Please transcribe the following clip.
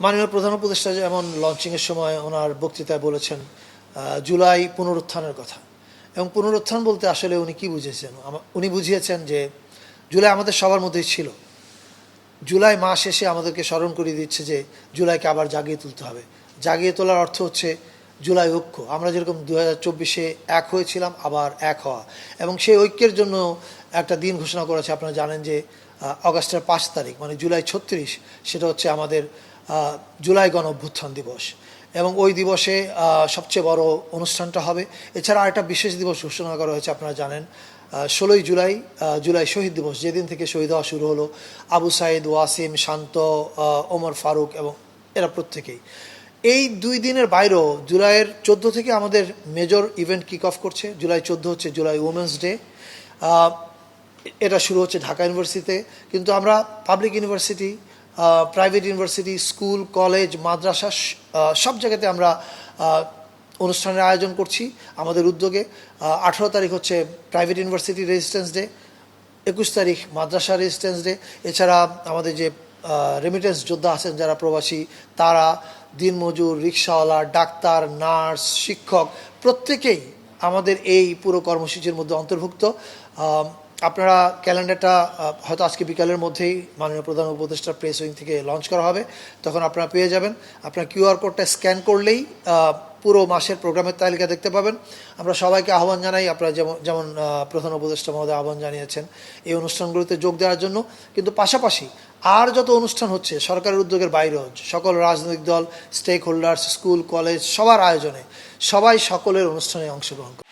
মাননীয় প্রধান উপদেষ্টা যেমন লঞ্চিংয়ের সময় ওনার বক্তৃতায় বলেছেন জুলাই পুনরুত্থানের কথা, এবং পুনরুত্থান বলতে আসলে উনি কী বুঝিয়েছেন? উনি বুঝিয়েছেন যে জুলাই আমাদের সবার মধ্যেই ছিল। জুলাই মাস এসে আমাদেরকে স্মরণ করিয়ে দিচ্ছে যে জুলাইকে আবার জাগিয়ে তুলতে হবে। জাগিয়ে তোলার অর্থ হচ্ছে জুলাই ঐক্য। আমরা যেরকম 2024-এ এক হয়েছিলাম, আবার এক হওয়া, এবং সেই ঐক্যের জন্য একটা দিন ঘোষণা করেছে। আপনারা জানেন যে অগাস্টের 5 তারিখ মানে জুলাই 36, সেটা হচ্ছে আমাদের জুলাই গণ অভ্যুত্থান দিবস, এবং ওই দিবসে সবচেয়ে বড় অনুষ্ঠানটা হবে। এছাড়া আরেকটা বিশেষ দিবস ঘোষণা করা হয়েছে, আপনারা জানেন 16ই জুলাই, জুলাই শহীদ দিবস, যেদিন থেকে শহীদ হওয়া শুরু হলো আবু সাইদ, ওয়াসিম, শান্ত, ওমর ফারুক এবং এরা প্রত্যেকেই। এই 2 দিনের বাইরেও জুলাইয়ের 14 থেকে আমাদের মেজর ইভেন্ট কিক অফ করছে। জুলাই 14 হচ্ছে জুলাই উমেন্স ডে। এটা শুরু হচ্ছে ঢাকা ইউনিভার্সিটিতে, কিন্তু আমরা public university, private university, school, college, মাদ্রাসা সব জায়গাতে আমরা অনুষ্ঠানের আয়োজন করছি আমাদের উদ্যোগে। 18 তারিখ হচ্ছে প্রাইভেট ইউনিভার্সিটি রেজিস্ট্যান্স ডে, 21 তারিখ মাদ্রাসা রেজিস্ট্যান্স ডে। এছাড়া আমাদের যে রেমিটেন্স যোদ্ধা আছেন যারা প্রবাসী, তারা, দিনমজুর, রিক্সাওয়ালা, ডাক্তার, নার্স, শিক্ষক প্রত্যেকেই আমাদের এই পুরো কর্মসূচির মধ্যে অন্তর্ভুক্ত। আপনারা ক্যালেন্ডারটা হয়তো আজকে বিকালের মধ্যেই মাননীয় প্রধান উপদেষ্টা প্রেস উইং থেকে লঞ্চ করা হবে, তখন আপনারা পেয়ে যাবেন। আপনার কিউআর কোডটা স্ক্যান করলেই পুরো মাসের প্রোগ্রামের তালিকা দেখতে পাবেন। আমরা সবাইকে আহ্বান জানাই, আপনারা যেমন প্রধান উপদেষ্টা মহোদয় আহ্বান জানিয়েছেন এই অনুষ্ঠানগুলোতে যোগ দেওয়ার জন্য, কিন্তু পাশাপাশি আর যত অনুষ্ঠান হচ্ছে সরকারের উদ্যোগের বাইরেও সকল রাজনৈতিক দল, স্টেক হোল্ডার্স, স্কুল, কলেজ সবার আয়োজনে সবাই সকলের অনুষ্ঠানে অংশগ্রহণ করবে।